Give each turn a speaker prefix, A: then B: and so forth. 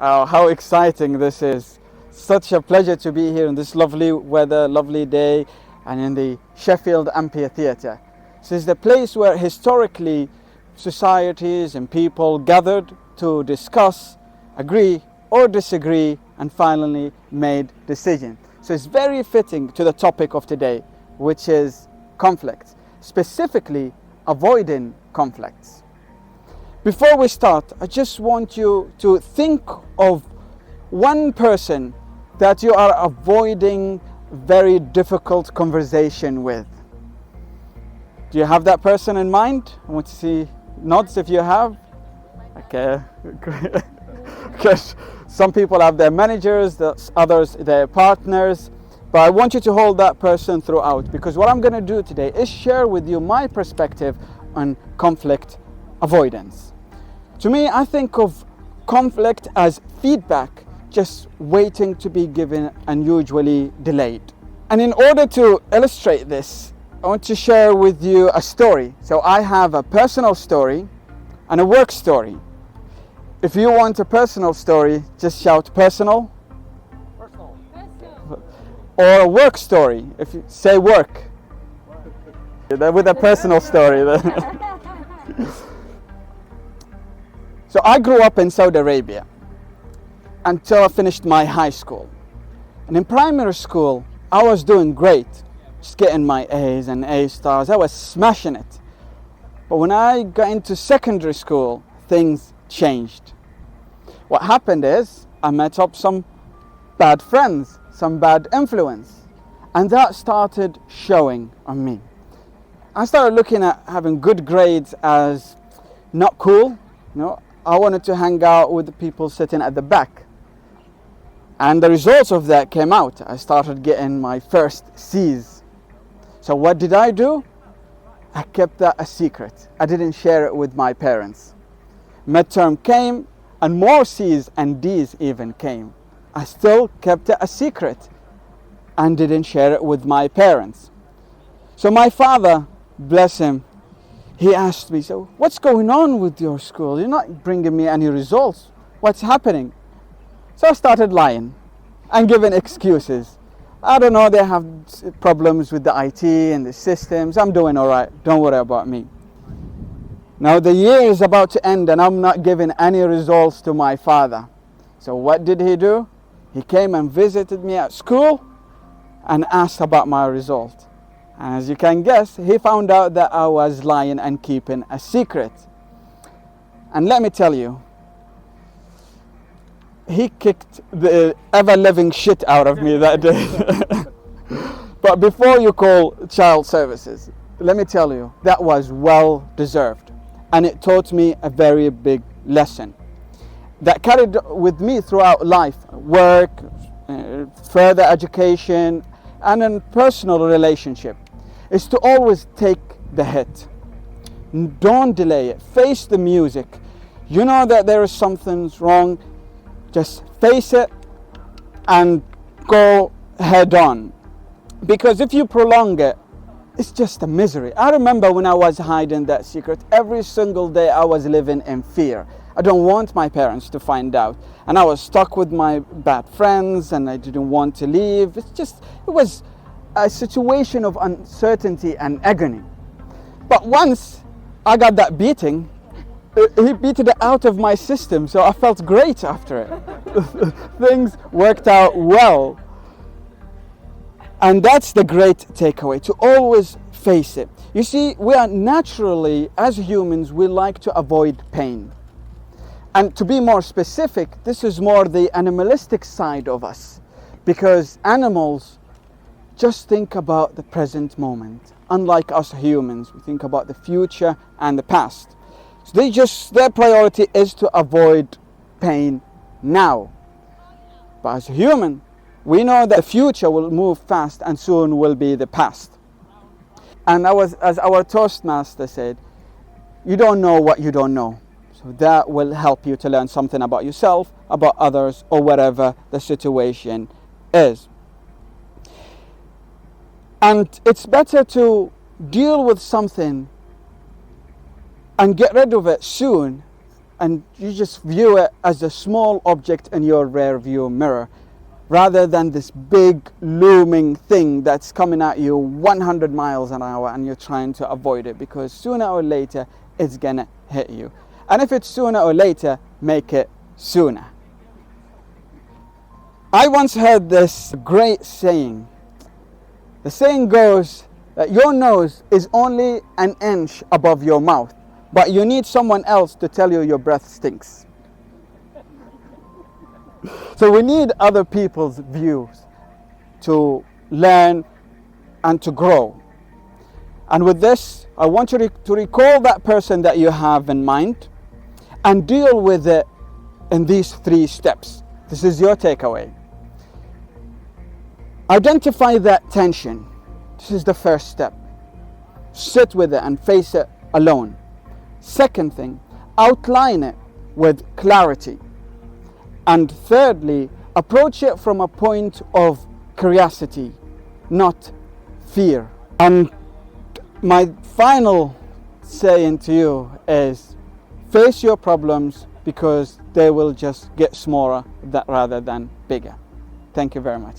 A: Oh, how exciting this is. Such a pleasure to be here in this lovely weather, lovely day, and in the Sheffield Amphitheatre. This is the place where historically societies and people gathered to discuss, agree or disagree, and finally made decisions. So it's very fitting to the topic of today, which is conflict, specifically avoiding conflicts. Before we start, I just want you to think of one person that you are avoiding very difficult conversation with. Do you have that person in mind? I want to see nods if you have. Okay, because some people have their managers, others their partners, but I want you to hold that person throughout, because what I'm going to do today is share with you my perspective on conflict avoidance. To me, I think of conflict as feedback just waiting to be given and usually delayed. And in order to illustrate this, I want to share with you a story. So I have a personal story and a work story. If you want a personal story, just shout personal.
B: Personal.
A: Or a work story, if you say work. With a personal story. So I grew up in Saudi Arabia until I finished my high school. And in primary school, I was doing great, just getting my A's and A stars. I was smashing it. But when I got into secondary school, things changed. What happened is I met up some bad friends, some bad influence, and that started showing on me. I started looking at having good grades as not cool. I wanted to hang out with the people sitting at the back. And the results of that came out. I started getting my first C's. So what did I do? I kept that a secret. I didn't share it with my parents. Midterm came and more C's and D's even came. I still kept it a secret and didn't share it with my parents. So my father, bless him, he asked me, so what's going on with your school? You're not bringing me any results. What's happening? So I started lying and giving excuses. I don't know, they have problems with the IT and the systems. I'm doing all right. Don't worry about me. Now the year is about to end and I'm not giving any results to my father. So what did he do? He came and visited me at school and asked about my result. And as you can guess, he found out that I was lying and keeping a secret. And let me tell you, he kicked the ever-living shit out of me that day. But before you call child services, let me tell you, that was well deserved. And it taught me a very big lesson that carried with me throughout life, work, further education, and in personal relationship, is to always take the hit. Don't delay it. Face the music. You know that there is something wrong. Just face it and go head on. Because if you prolong it, it's just a misery. I remember when I was hiding that secret, every single day I was living in fear. I don't want my parents to find out. And I was stuck with my bad friends and I didn't want to leave. It was a situation of uncertainty and agony. But once I got that beating, he beat it out of my system, so I felt great after it. Things worked out well. And that's the great takeaway, to always face it. You see, we are naturally, as humans, we like to avoid pain. And to be more specific, this is more the animalistic side of us, because animals just think about the present moment. Unlike us humans, we think about the future and the past. So their priority is to avoid pain now. But as a human, we know that the future will move fast and soon will be the past. And as our Toastmaster said, you don't know what you don't know. So that will help you to learn something about yourself, about others, or whatever the situation is. And it's better to deal with something and get rid of it soon and you just view it as a small object in your rear view mirror, rather than this big looming thing that's coming at you 100 miles an hour and you're trying to avoid it, because sooner or later it's gonna hit you. And if it's sooner or later, make it sooner. I once heard this great saying. The saying goes that your nose is only an inch above your mouth, but you need someone else to tell you your breath stinks. So we need other people's views to learn and to grow. And with this, I want you to recall that person that you have in mind and deal with it in these 3 steps. This is your takeaway. Identify that tension. This is the first step. Sit with it and face it alone. Second thing, outline it with clarity. And thirdly, approach it from a point of curiosity, not fear. And my final saying to you is, face your problems, because they will just get smaller rather than bigger. Thank you very much.